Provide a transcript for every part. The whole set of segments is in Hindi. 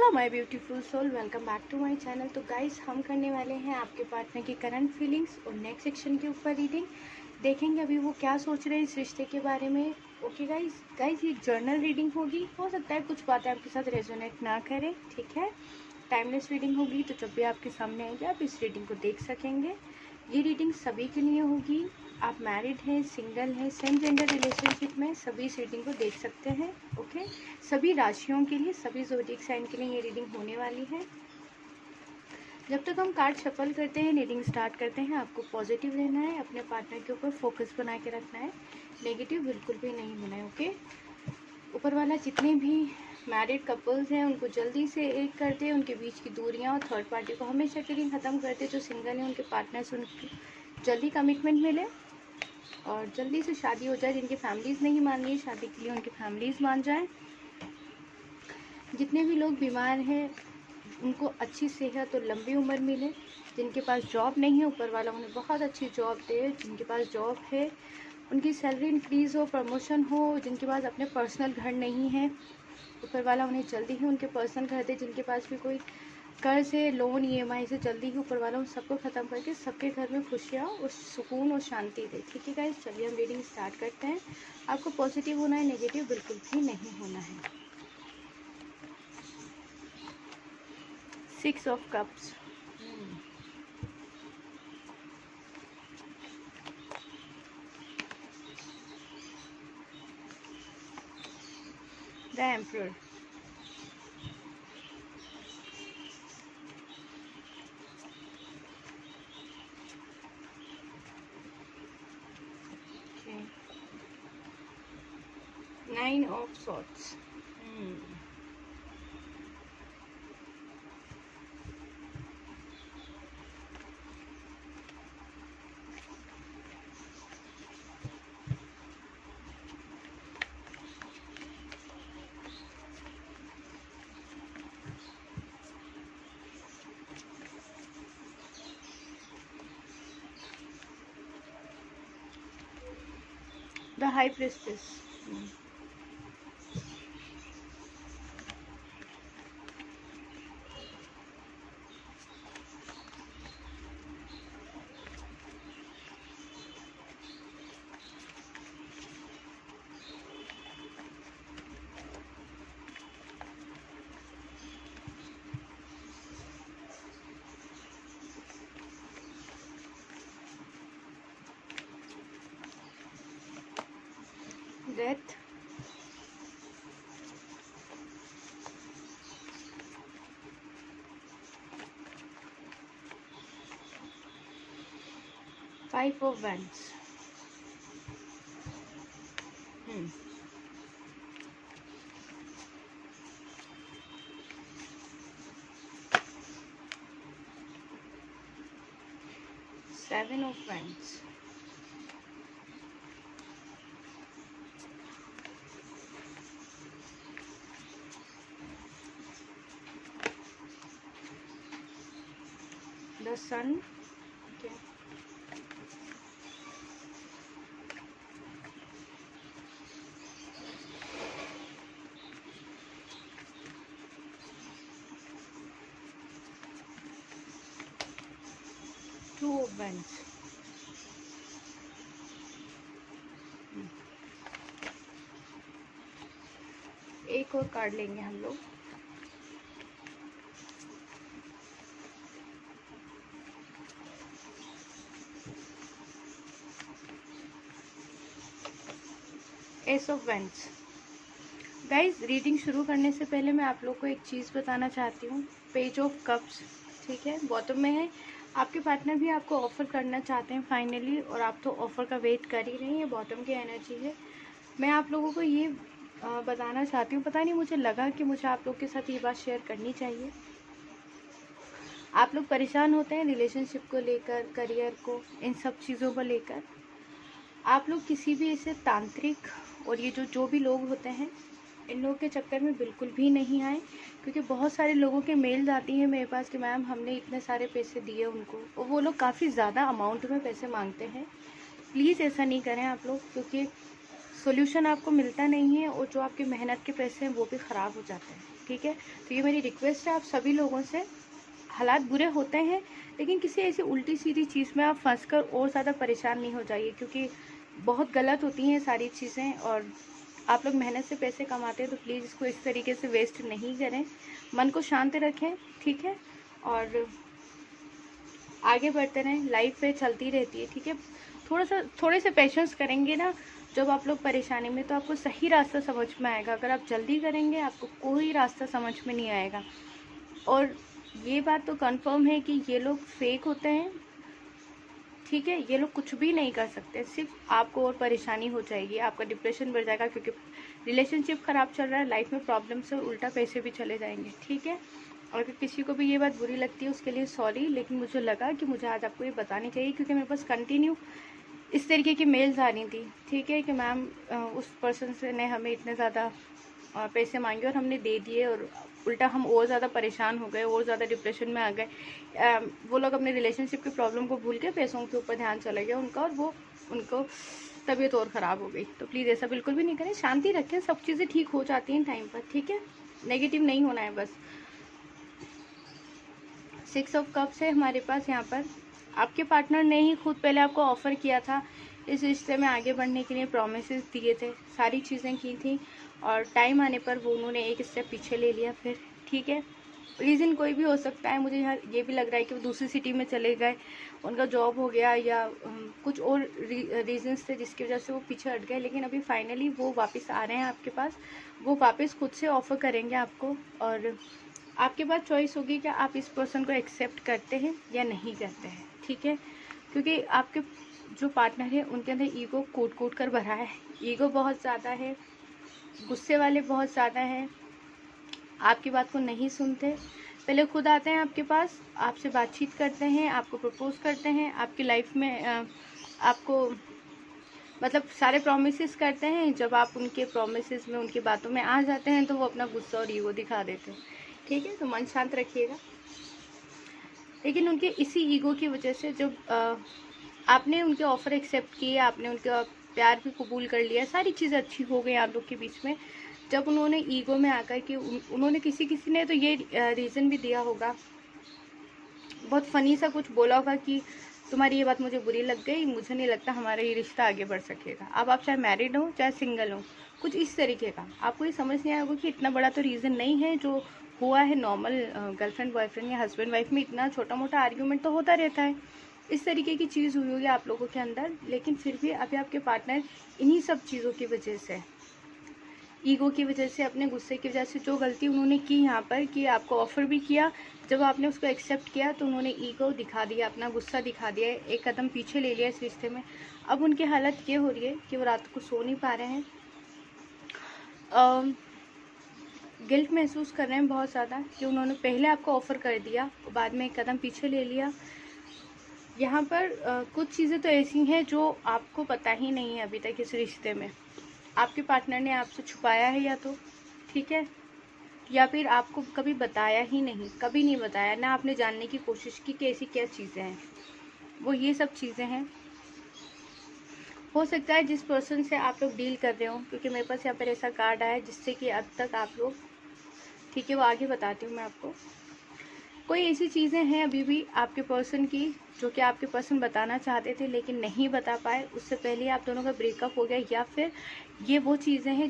Hello my beautiful soul, welcome back to my channel. तो गाइस, हम करने वाले हैं आपके पार्टनर की करंट फीलिंग्स और नेक्स्ट सेक्शन के ऊपर रीडिंग। देखेंगे अभी वो क्या सोच रहे हैं इस रिश्ते के बारे में। ओके गाइस ये जर्नल रीडिंग होगी। हो सकता है कुछ बातें आपके साथ रेजोनेट ना करें, ठीक है। टाइमलेस रीडिंग होगी, तो जब भी आपके सामने आएगी आप इस रीडिंग को देख सकेंगे। ये रीडिंग सभी के लिए होगी। आप मैरिड हैं, सिंगल हैं, सेम जेंडर रिलेशनशिप में, सभी इस रीडिंग को देख सकते हैं। ओके, सभी राशियों के लिए, सभी ज़ोडिएक साइन के लिए ये रीडिंग होने वाली है। जब तक हम कार्ड शफल करते हैं, रीडिंग स्टार्ट करते हैं, आपको पॉजिटिव रहना है, अपने पार्टनर के ऊपर फोकस बना के रखना है, नेगेटिव बिल्कुल भी नहीं होना है। ओके, ऊपर वाला जितने भी मैरिड कपल्स हैं उनको जल्दी से एक कर दे, उनके बीच की दूरियां और थर्ड पार्टी को हमेशा के लिए ख़त्म कर दे। जो सिंगल हैं उनके पार्टनर से उनको जल्दी कमिटमेंट मिले और जल्दी से शादी हो जाए। जिनकी फैमिलीज़ नहीं मान रही शादी के लिए, उनकी फैमिलीज़ मान जाएं। जितने भी लोग बीमार हैं उनको अच्छी सेहत और लंबी उम्र मिले। जिनके पास जॉब नहीं है, ऊपर वाला उन्हें बहुत अच्छी जॉब दे। जिनके पास जॉब है उनकी सैलरी इंक्रीज़ हो, प्रमोशन हो। जिनके पास अपने पर्सनल घर नहीं है, ऊपर वाला उन्हें जल्दी ही उनके पर्सनल घर दे। जिनके पास भी कोई कर्ज है, लोन, EMI से, जल्दी ही ऊपर वाला उन सबको ख़त्म करके सबके घर में खुशियाँ और सुकून और शांति दे। ठीक है गाइस, चलिए हम रीडिंग स्टार्ट करते हैं। आपको पॉजिटिव होना है, नेगेटिव बिल्कुल भी नहीं होना है। 6 of cups, the emperor, nine of swords, the high priestess, death, five of wands, 7 of wands, 'the sun, okay. 2 of wands, एक और कार्ड लेंगे हम लोग। Ace of wands. Guys, reading शुरू करने से पहले मैं आप लोग को एक चीज़ बताना चाहती हूँ। पेज ऑफ कप्स, ठीक है, बॉटम में है। आपके पार्टनर भी आपको ऑफ़र करना चाहते हैं फाइनली, और आप तो ऑफ़र का वेट कर ही रही हैं। बॉटम की एनर्जी है। मैं आप लोगों को ये बताना चाहती हूँ, पता नहीं मुझे लगा कि मुझे आप लोग के साथ ये बात शेयर करनी चाहिए। आप लोग परेशान होते हैं रिलेशनशिप को लेकर, करियर को, इन सब चीज़ों को लेकर। आप लोग किसी भी ऐसे तांत्रिक और ये जो भी लोग होते हैं, इन लोगों के चक्कर में बिल्कुल भी नहीं आए, क्योंकि बहुत सारे लोगों के मेल्स आती हैं मेरे पास कि मैम हमने इतने सारे पैसे दिए उनको, और वो लोग काफ़ी ज़्यादा अमाउंट में पैसे मांगते हैं। प्लीज़ ऐसा नहीं करें आप लोग, क्योंकि सोल्यूशन आपको मिलता नहीं है और जो आपकी मेहनत के पैसे हैं वो भी ख़राब हो जाते हैं। ठीक है। तो ये मेरी रिक्वेस्ट है आप सभी लोगों से, हालात बुरे होते हैं लेकिन किसी ऐसी उल्टी सीधी चीज़ में आप फंस कर और ज़्यादा परेशान नहीं हो जाइए, क्योंकि बहुत गलत होती हैं सारी चीज़ें। और आप लोग मेहनत से पैसे कमाते हैं तो प्लीज़ इसको इस तरीके से वेस्ट नहीं करें, मन को शांत रखें, ठीक है। और आगे बढ़ते रहें, लाइफ पे चलती रहती है, ठीक है। थोड़े से पेशेंस करेंगे ना जब आप लोग परेशानी में, तो आपको सही रास्ता समझ में आएगा। अगर आप जल्दी करेंगे आपको कोई रास्ता समझ में नहीं आएगा। और ये बात तो कंफर्म है कि ये लोग फेक होते हैं, ठीक है। ये लोग कुछ भी नहीं कर सकते, सिर्फ आपको और परेशानी हो जाएगी, आपका डिप्रेशन बढ़ जाएगा, क्योंकि रिलेशनशिप ख़राब चल रहा है, लाइफ में प्रॉब्लम से उल्टा पैसे भी चले जाएंगे, ठीक है। और अगर किसी को भी ये बात बुरी लगती है उसके लिए सॉरी, लेकिन मुझे लगा कि मुझे आज आपको ये बतानी चाहिए, क्योंकि मेरे पास कंटिन्यू इस तरीके की मेल्स आ रही थी, ठीक है, कि मैम उस पर्सन से ने हमें इतने ज़्यादा पैसे मांगे और हमने दे दिए, और उल्टा हम और ज़्यादा परेशान हो गए, और ज़्यादा डिप्रेशन में आ गए। वो लोग अपने रिलेशनशिप की प्रॉब्लम को भूल के पैसों के ऊपर ध्यान चला गया उनका, और वो उनको तबीयत और ख़राब हो गई। तो प्लीज़ ऐसा बिल्कुल भी नहीं करें, शांति रखें, सब चीज़ें ठीक हो जाती हैं टाइम पर, ठीक है। नेगेटिव नहीं होना है बस। 6 ऑफ कप्स है हमारे पास यहाँ पर। आपके पार्टनर ने ही खुद पहले आपको ऑफ़र किया था, इस रिश्ते में आगे बढ़ने के लिए प्रॉमिसेस दिए थे, सारी चीज़ें की थी, और टाइम आने पर वो उन्होंने एक स्टेप पीछे ले लिया फिर, ठीक है। रीज़न कोई भी हो सकता है, मुझे यहाँ ये भी लग रहा है कि वो दूसरी सिटी में चले गए, उनका जॉब हो गया, या कुछ और रीजंस थे जिसकी वजह से वो पीछे हट गए, लेकिन अभी फाइनली वो वापस आ रहे हैं आपके पास। वो वापस खुद से ऑफ़र करेंगे आपको, और आपके पास चॉइस होगी कि आप इस पर्सन को एक्सेप्ट करते हैं या नहीं करते हैं, ठीक है। क्योंकि आपके जो पार्टनर है उनके अंदर ईगो कूट कूट कर भरा है, ईगो बहुत ज़्यादा है, गुस्से वाले बहुत ज़्यादा हैं, आपकी बात को नहीं सुनते, पहले खुद आते हैं आपके पास, आपसे बातचीत करते हैं, आपको प्रपोज करते हैं, आपकी लाइफ में आपको मतलब सारे प्रॉमिसेस करते हैं। जब आप उनके प्रॉमिसेस में, उनकी बातों में आ जाते हैं तो वो अपना गुस्सा और ईगो दिखा देते हैं, ठीक है। तो मन शांत रखिएगा। लेकिन उनके इसी ईगो की वजह से जब आपने उनके ऑफ़र एक्सेप्ट किए, आपने उनका प्यार भी कबूल कर लिया, सारी चीज़ें अच्छी हो गई आप लोग के बीच में, जब उन्होंने ईगो में आकर कि उन्होंने किसी ने तो ये रीज़न भी दिया होगा, बहुत फ़नी सा कुछ बोला होगा कि तुम्हारी ये बात मुझे बुरी लग गई, मुझे नहीं लगता हमारा ये रिश्ता आगे बढ़ सकेगा। अब आप चाहे मैरिड हो चाहे सिंगल हो, कुछ इस तरीके का आपको ये समझ नहीं आया होगा कि इतना बड़ा तो रीज़न नहीं है जो हुआ है। नॉर्मल गर्लफ्रेंड बॉयफ्रेंड या हस्बैंड वाइफ में इतना छोटा मोटा आर्ग्यूमेंट तो होता रहता है, इस तरीके की चीज़ हुई होगी आप लोगों के अंदर। लेकिन फिर भी अभी आपके पार्टनर इन्हीं सब चीज़ों की वजह से, ईगो की वजह से, अपने गुस्से की वजह से, जो गलती उन्होंने की यहाँ पर कि आपको ऑफ़र भी किया, जब आपने उसको एक्सेप्ट किया तो उन्होंने ईगो दिखा दिया, अपना गुस्सा दिखा दिया, एक कदम पीछे ले लिया इस रिश्ते में। अब उनकी हालत ये हो रही है कि वो रात को सो नहीं पा रहे हैं, गिल्ट महसूस कर रहे हैं बहुत ज़्यादा कि उन्होंने पहले आपको ऑफ़र कर दिया, बाद में एक कदम पीछे ले लिया। यहाँ पर कुछ चीज़ें तो ऐसी हैं जो आपको पता ही नहीं है अभी तक इस रिश्ते में, आपके पार्टनर ने आपसे छुपाया है या तो, ठीक है, या फिर आपको कभी बताया ही नहीं, कभी नहीं बताया ना, आपने जानने की कोशिश की कि ऐसी क्या चीज़ें हैं। वो ये सब चीज़ें हैं। हो सकता है जिस पर्सन से आप लोग डील कर रहे हो, क्योंकि मेरे पास यहाँ पर ऐसा कार्ड आया है जिससे कि अब तक आप लोग, ठीक है, वो आगे बताती हूँ मैं आपको। कोई ऐसी चीज़ें हैं अभी भी आपके पर्सन की जो कि आपके पर्सन बताना चाहते थे लेकिन नहीं बता पाए, उससे पहले आप दोनों का ब्रेकअप हो गया, या फिर ये वो चीज़ें हैं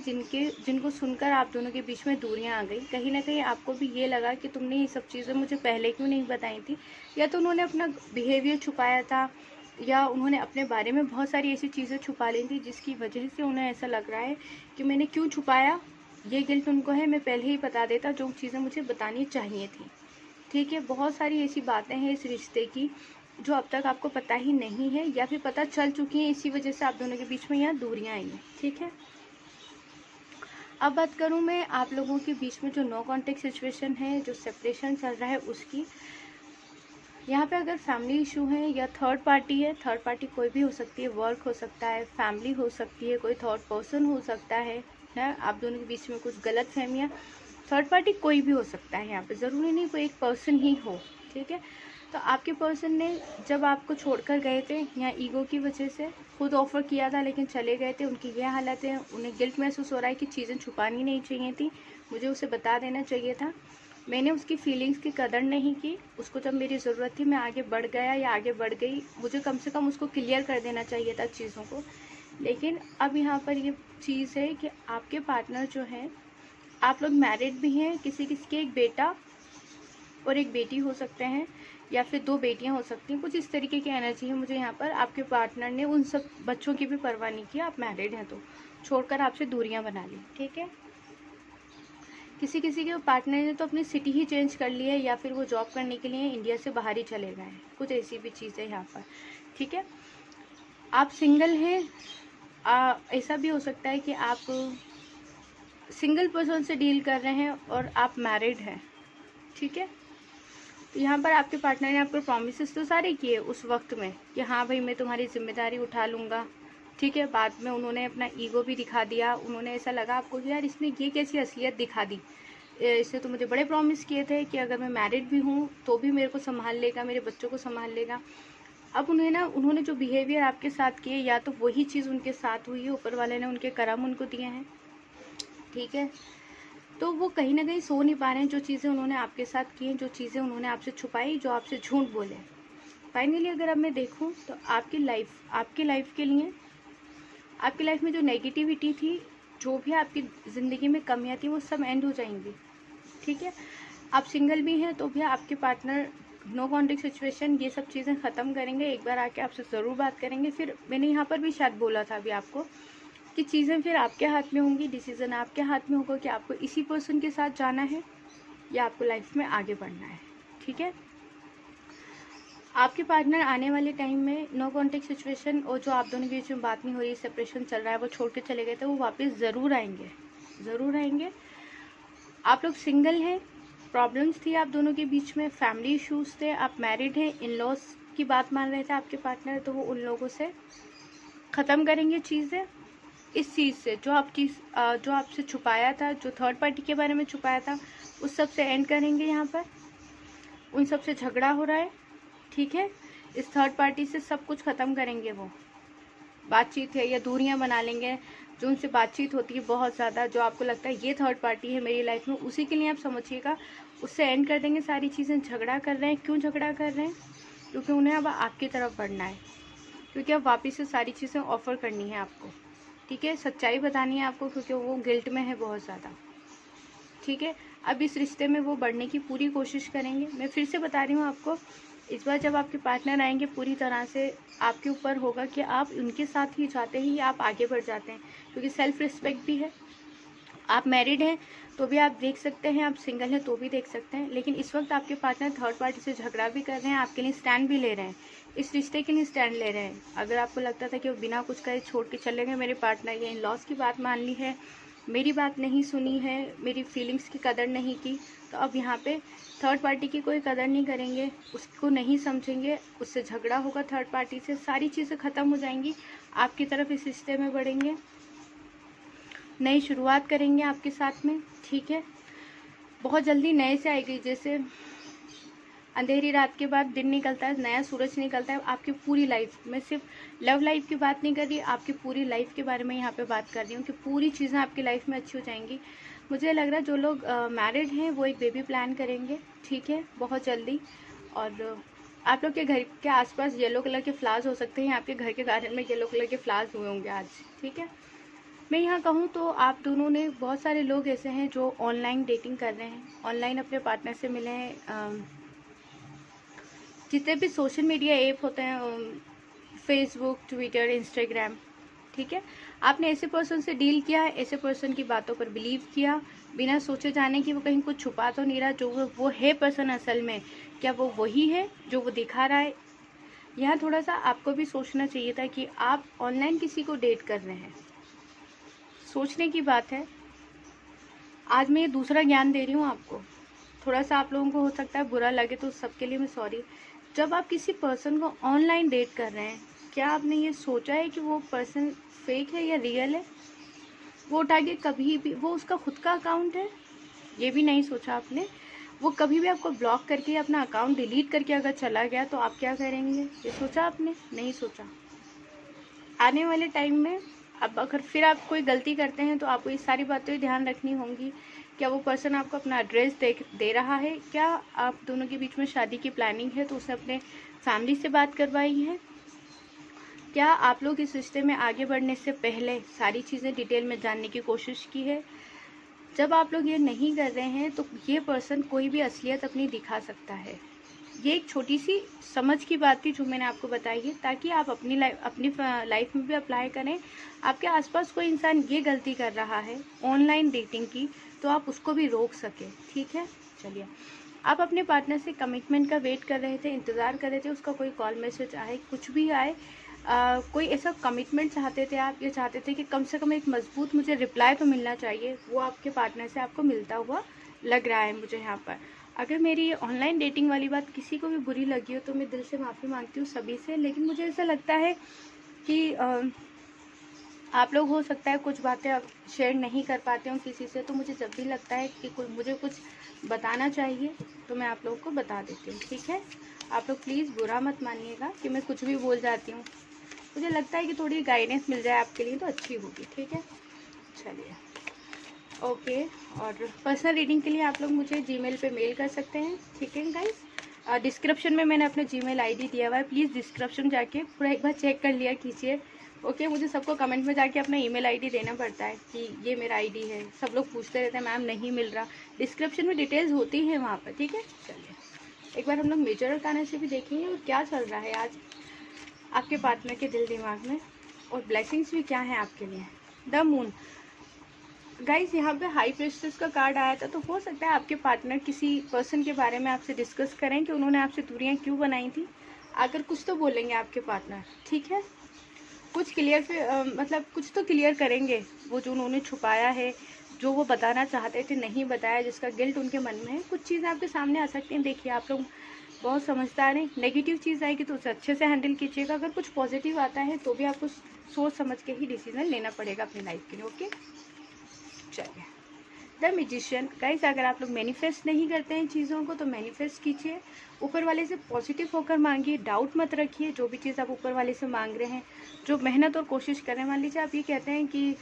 जिनको सुनकर आप दोनों के बीच में दूरियां आ गई। कहीं ना कहीं आपको भी ये लगा कि तुमने ये सब चीज़ें मुझे पहले क्यों नहीं बताई थी, या तो उन्होंने अपना बिहेवियर छुपाया था, या उन्होंने अपने बारे में बहुत सारी ऐसी चीज़ें छुपा ली थी जिसकी वजह से उन्हें ऐसा लग रहा है कि मैंने क्यों छुपाया। ये गिल्ट उनको है, मैं पहले ही बता देता जो चीज़ें मुझे बतानी चाहिए थी, ठीक है। बहुत सारी ऐसी बातें हैं इस रिश्ते की जो अब तक आपको पता ही नहीं है, या फिर पता चल चुकी हैं, इसी वजह से आप दोनों के बीच में यहाँ दूरियां आई हैं, ठीक है। अब बात करूँ मैं आप लोगों के बीच में जो नो कॉन्टेक्ट सिचुएशन है, जो सेपरेशन चल रहा है उसकी। यहाँ पे अगर फैमिली इशू है या थर्ड पार्टी है, थर्ड पार्टी कोई भी हो सकती है, वर्क हो सकता है, फैमिली हो सकती है, कोई थर्ड पर्सन हो सकता है, आप दोनों के बीच में कुछ गलत फहमियाँ, थर्ड पार्टी कोई भी हो सकता है, यहाँ पे ज़रूरी नहीं कोई एक पर्सन ही हो, ठीक है। तो आपके पर्सन ने जब आपको छोड़कर गए थे, यहाँ ईगो की वजह से खुद ऑफ़र किया था लेकिन चले गए थे, उनकी यह हालत है, उन्हें गिल्ट महसूस हो रहा है कि चीज़ें छुपानी नहीं चाहिए थी, मुझे उसे बता देना चाहिए था। मैंने उसकी फीलिंग्स की कदर नहीं की। उसको जब मेरी ज़रूरत थी मैं आगे बढ़ गया या आगे बढ़ गई, मुझे कम से कम उसको क्लियर कर देना चाहिए था चीज़ों को। लेकिन अब यहाँ पर ये चीज़ है कि आपके पार्टनर जो हैं, आप लोग मैरिड भी हैं, किसी किसी के एक बेटा और एक बेटी हो सकते हैं, या फिर 2 बेटियां हो सकती हैं, कुछ इस तरीके की एनर्जी है मुझे यहाँ पर। आपके पार्टनर ने उन सब बच्चों की भी परवाह नहीं की, आप मैरिड हैं तो छोड़कर आपसे दूरियां बना ली, ठीक है। किसी किसी के पार्टनर ने तो अपनी सिटी ही चेंज कर ली है, या फिर वो जॉब करने के लिए इंडिया से बाहर ही चले गए हैं, कुछ ऐसी भी चीज़ है यहाँ पर, ठीक है। आप सिंगल हैं, ऐसा भी हो सकता है कि आप सिंगल पर्सन से डील कर रहे हैं और आप मैरिड हैं, ठीक है। तो यहाँ पर आपके पार्टनर ने आपको प्रॉमिसेस तो सारे किए उस वक्त में कि हाँ भाई मैं तुम्हारी जिम्मेदारी उठा लूँगा, ठीक है। बाद में उन्होंने अपना ईगो भी दिखा दिया, उन्होंने ऐसा लगा आपको कि यार इसने ये कैसी असलियत दिखा दी, इसने तो मुझे बड़े प्रॉमिस किए थे कि अगर मैं मैरिड भी हूँ तो भी मेरे को संभाल लेगा, मेरे बच्चों को संभाल लेगा। अब उन्होंने जो बिहेवियर आपके साथ किए, या तो वही चीज़ उनके साथ हुई है, ऊपर वाले ने उनके करम उनको दिए हैं, ठीक है। तो वो कहीं ना कहीं सो नहीं पा रहे हैं, जो चीज़ें उन्होंने आपके साथ की हैं, जो चीज़ें उन्होंने आपसे छुपाई, जो आपसे झूठ बोले। फाइनली अगर अब मैं देखूं तो आपकी लाइफ के लिए, आपकी लाइफ में जो नेगेटिविटी थी, जो भी आपकी ज़िंदगी में कमियां थी, वो सब एंड हो जाएंगी, ठीक है। आप सिंगल भी हैं तो भी आपके पार्टनर नो कॉन्टेक्ट सिचुएशन ये सब चीज़ें ख़त्म करेंगे, एक बार आके आपसे ज़रूर बात करेंगे। फिर मैंने यहाँ पर भी शायद बोला था अभी आपको कि चीज़ें फिर आपके हाथ में होंगी, डिसीज़न आपके हाथ में होगा कि आपको इसी पर्सन के साथ जाना है या आपको लाइफ में आगे बढ़ना है, ठीक है। आपके पार्टनर आने वाले टाइम में नो कॉन्टेक्ट सिचुएशन और जो आप दोनों के बीच में बात नहीं हो रही, सेपरेशन चल रहा है, वो छोड़ के चले गए थे, वो वापस ज़रूर आएंगे, ज़रूर आएंगे। आप लोग सिंगल हैं, प्रॉब्लम्स थी आप दोनों के बीच में, फैमिली इश्यूज़ थे, आप मैरिड हैं, इन लॉज की बात मान रहे थे आपके पार्टनर, तो वो उन लोगों से ख़त्म करेंगे चीज़ें। इस चीज़ से जो आपसे छुपाया था, जो थर्ड पार्टी के बारे में छुपाया था, उस सब से एंड करेंगे। यहाँ पर उन सब से झगड़ा हो रहा है, ठीक है। इस थर्ड पार्टी से सब कुछ ख़त्म करेंगे, वो बातचीत है या दूरियां बना लेंगे। जो उनसे बातचीत होती है बहुत ज़्यादा, जो आपको लगता है ये थर्ड पार्टी है मेरी लाइफ में, उसी के लिए आप समझिएगा, उससे एंड कर देंगे सारी चीज़ें। झगड़ा कर रहे हैं, क्यों झगड़ा कर रहे हैं? क्योंकि उन्हें अब आपकी तरफ बढ़ना है, क्योंकि अब वापस से सारी चीज़ें ऑफ़र करनी है आपको, ठीक है। सच्चाई बतानी है आपको, क्योंकि वो गिल्ट में है बहुत ज़्यादा, ठीक है। अब इस रिश्ते में वो बढ़ने की पूरी कोशिश करेंगे। मैं फिर से बता रही हूँ आपको, इस बार जब आपके पार्टनर आएंगे पूरी तरह से आपके ऊपर होगा कि आप उनके साथ ही जाते ही आप आगे बढ़ जाते हैं, क्योंकि सेल्फ़ रिस्पेक्ट भी है। आप मैरिड हैं तो भी आप देख सकते हैं, आप सिंगल हैं तो भी देख सकते हैं, लेकिन इस वक्त आपके पार्टनर थर्ड पार्टी से झगड़ा भी कर रहे हैं, आपके लिए स्टैंड भी ले रहे हैं, इस रिश्ते के लिए स्टैंड ले रहे हैं। अगर आपको लगता था कि वो बिना कुछ करे छोड़ के चले गए मेरे पार्टनर, ये इन लॉज की बात मान ली है, मेरी बात नहीं सुनी है, मेरी फीलिंग्स की कदर नहीं की, तो अब यहाँ पे थर्ड पार्टी की कोई कदर नहीं करेंगे, उसको नहीं समझेंगे, उससे झगड़ा होगा थर्ड पार्टी से, सारी चीज़ें ख़त्म हो जाएंगी, आपकी तरफ इस रिश्ते में बढ़ेंगे, नई शुरुआत करेंगे आपके साथ में, ठीक है। बहुत जल्दी नए से आएगी, जैसे अंधेरी रात के बाद दिन निकलता है, नया सूरज निकलता है आपकी पूरी लाइफ में। सिर्फ लव लाइफ की बात नहीं कर रही, आपकी पूरी लाइफ के बारे में यहाँ पे बात कर रही हूँ कि पूरी चीज़ें आपकी लाइफ में अच्छी हो जाएंगी। मुझे लग रहा है जो लोग मैरिड हैं वो एक बेबी प्लान करेंगे, ठीक है, बहुत जल्दी। और आप लोग के घर के आसपास येलो कलर के फ्लावर्स हो सकते हैं, आपके घर के गार्डन में येलो कलर के फ्लावर्स हुए होंगे आज, ठीक है। मैं यहाँ कहूँ तो आप दोनों ने, बहुत सारे लोग ऐसे हैं जो ऑनलाइन डेटिंग कर रहे हैं, ऑनलाइन अपने पार्टनर से मिले हैं। जितने भी सोशल मीडिया ऐप होते हैं, फेसबुक, ट्विटर, इंस्टाग्राम, ठीक है, आपने ऐसे पर्सन से डील किया है, ऐसे पर्सन की बातों पर बिलीव किया, बिना सोचे जाने कि वो कहीं कुछ छुपा तो नहीं रहा, जो वो है पर्सन असल में क्या वो वही है जो वो दिखा रहा है। यहाँ थोड़ा सा आपको भी सोचना चाहिए था कि आप ऑनलाइन किसी को डेट कर रहे हैं, सोचने की बात है। आज मैं ये दूसरा ज्ञान दे रही हूँ आपको, थोड़ा सा आप लोगों को हो सकता है बुरा लगे, तो सबके लिए मैं सॉरी। जब आप किसी पर्सन को ऑनलाइन डेट कर रहे हैं, क्या आपने ये सोचा है कि वो पर्सन फेक है या रियल है? वो उठा के कभी भी, वो उसका खुद का अकाउंट है, ये भी नहीं सोचा आपने। वो कभी भी आपको ब्लॉक करके अपना अकाउंट डिलीट करके अगर चला गया तो आप क्या करेंगे? ये सोचा आपने? नहीं सोचा। आने वाले टाइम में अब अगर फिर आप कोई गलती करते हैं तो आपको ये सारी बातें ध्यान रखनी होंगी क्या वो पर्सन आपको अपना एड्रेस दे रहा है? क्या आप दोनों के बीच में शादी की प्लानिंग है तो उसने अपने फैमिली से बात करवाई है? क्या आप लोग इस रिश्ते में आगे बढ़ने से पहले सारी चीज़ें डिटेल में जानने की कोशिश की है? जब आप लोग ये नहीं कर रहे हैं तो ये पर्सन कोई भी असलियत अपनी दिखा सकता है। ये एक छोटी सी समझ की बात थी जो मैंने आपको बताई है, ताकि आप अपनी लाइफ में भी अप्लाई करें। आपके आसपास कोई इंसान ये गलती कर रहा है ऑनलाइन डेटिंग की, तो आप उसको भी रोक सकें। ठीक है, चलिए। आप अपने पार्टनर से कमिटमेंट का वेट कर रहे थे, इंतज़ार कर रहे थे उसका कोई कॉल मैसेज आए, कुछ भी आए, कोई ऐसा कमिटमेंट चाहते थे आप, ये चाहते थे कि कम से कम एक मजबूत मुझे रिप्लाई तो मिलना चाहिए, वो आपके पार्टनर से आपको मिलता हुआ लग रहा है मुझे यहाँ पर। अगर मेरी ये ऑनलाइन डेटिंग वाली बात किसी को भी बुरी लगी हो तो मैं दिल से माफ़ी मांगती हूँ सभी से, लेकिन मुझे ऐसा लगता है कि आप लोग हो सकता है कुछ बातें आप शेयर नहीं कर पाते हो किसी से, तो मुझे जब भी लगता है कि मुझे कुछ बताना चाहिए तो मैं आप लोगों को बता देती हूँ। ठीक है, आप लोग प्लीज़ बुरा मत मानिएगा कि मैं कुछ भी बोल जाती हूँ। मुझे लगता है कि थोड़ी गाइडेंस मिल जाए आपके लिए तो अच्छी होगी। ठीक है, चलिए, ओके। और पर्सनल रीडिंग के लिए आप लोग मुझे जीमेल पे मेल कर सकते हैं। ठीक है गाइस, डिस्क्रिप्शन में मैंने अपना जीमेल आईडी दिया हुआ है, प्लीज़ डिस्क्रिप्शन जाके पूरा एक बार चेक कर लिया कीजिए। ओके, मुझे सबको कमेंट में जाके अपना ईमेल आईडी देना पड़ता है कि ये मेरा आईडी है। सब लोग पूछते रहते हैं मैम नहीं मिल रहा, डिस्क्रिप्शन में डिटेल्स होती है वहाँ पर। ठीक है, चलिए एक बार हम लोग मेजर अरकाना से भी देखेंगे और क्या चल रहा है आज आपके पार्टनर के दिल दिमाग में, और ब्लेसिंग्स भी क्या है आपके लिए। द मून गाइस, यहाँ पे हाई प्रीस्टेस का कार्ड आया था, तो हो सकता है आपके पार्टनर किसी पर्सन के बारे में आपसे डिस्कस करें कि उन्होंने आपसे दूरियां क्यों बनाई थी। आकर कुछ तो बोलेंगे आपके पार्टनर। ठीक है, कुछ क्लियर मतलब कुछ तो क्लियर करेंगे वो जो उन्होंने छुपाया है, जो वो बताना चाहते थे नहीं बताया, जिसका गिल्ट उनके मन में है। कुछ चीज़ें आपके सामने आ सकती हैं। देखिए, आप लोग बहुत समझदार हैं। नेगेटिव चीज़ आएगी तो उसे अच्छे से हैंडल कीजिएगा, अगर कुछ पॉजिटिव आता है तो भी आपको सोच समझ के ही डिसीजन लेना पड़ेगा अपनी लाइफ के लिए। ओके, चलिए। द मैजिशियन गाइस, अगर आप लोग मैनिफेस्ट नहीं करते हैं चीज़ों को तो मैनिफेस्ट कीजिए, ऊपर वाले से पॉजिटिव होकर मांगिए, डाउट मत रखिए। जो भी चीज़ आप ऊपर वाले से मांग रहे हैं, जो मेहनत और कोशिश करें, मान लीजिए आप ये कहते हैं कि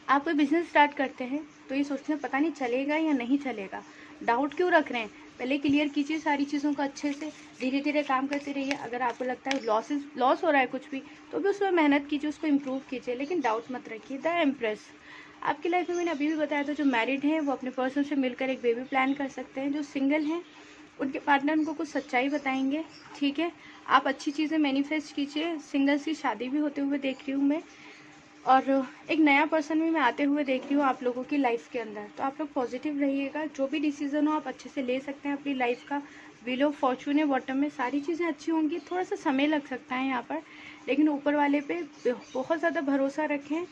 आप कोई बिज़नेस स्टार्ट करते हैं तो ये सोचते हैं पता नहीं चलेगा या नहीं चलेगा, डाउट क्यों रख रहे हैं, पहले क्लियर कीजिए सारी चीज़ों को अच्छे से, धीरे धीरे काम करते रहिए। अगर आपको लगता है लॉस हो रहा है कुछ भी, तो भी उसमें मेहनत कीजिए, उसको इम्प्रूव कीजिए, लेकिन डाउट मत रखिए। द एम्प्रेस, आपकी लाइफ में मैंने अभी भी बताया था, जो मैरिड हैं वो अपने पर्सन से मिलकर एक बेबी प्लान कर सकते हैं। जो सिंगल हैं उनके पार्टनर उनको कुछ सच्चाई बताएंगे। ठीक है, आप अच्छी चीज़ें मैनिफेस्ट कीजिए। सिंगल्स की शादी भी होते हुए देख रही हूँ मैं, और एक नया पर्सन भी मैं आते हुए देख रही हूँ आप लोगों की लाइफ के अंदर। तो आप लोग पॉजिटिव रहिएगा, जो भी डिसीज़न हो आप अच्छे से ले सकते हैं अपनी लाइफ का। व्हील ऑफ फॉर्चून है बॉटम में, सारी चीज़ें अच्छी होंगी। थोड़ा सा समय लग सकता है यहाँ पर, लेकिन ऊपर वाले पे बहुत ज़्यादा भरोसा रखें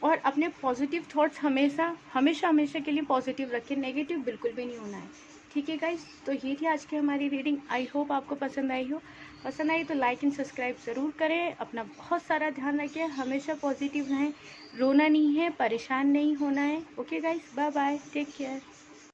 और अपने पॉजिटिव थॉट्स हमेशा हमेशा के लिए पॉजिटिव रखें, नेगेटिव बिल्कुल भी नहीं होना है। ठीक है गाइस, तो ये थी आज की हमारी रीडिंग। आई होप आपको पसंद आई हो। पसंद आई तो लाइक एंड सब्सक्राइब ज़रूर करें। अपना बहुत सारा ध्यान रखें, हमेशा पॉजिटिव रहें, रोना नहीं है, परेशान नहीं होना है। Okay guys, bye bye, take care.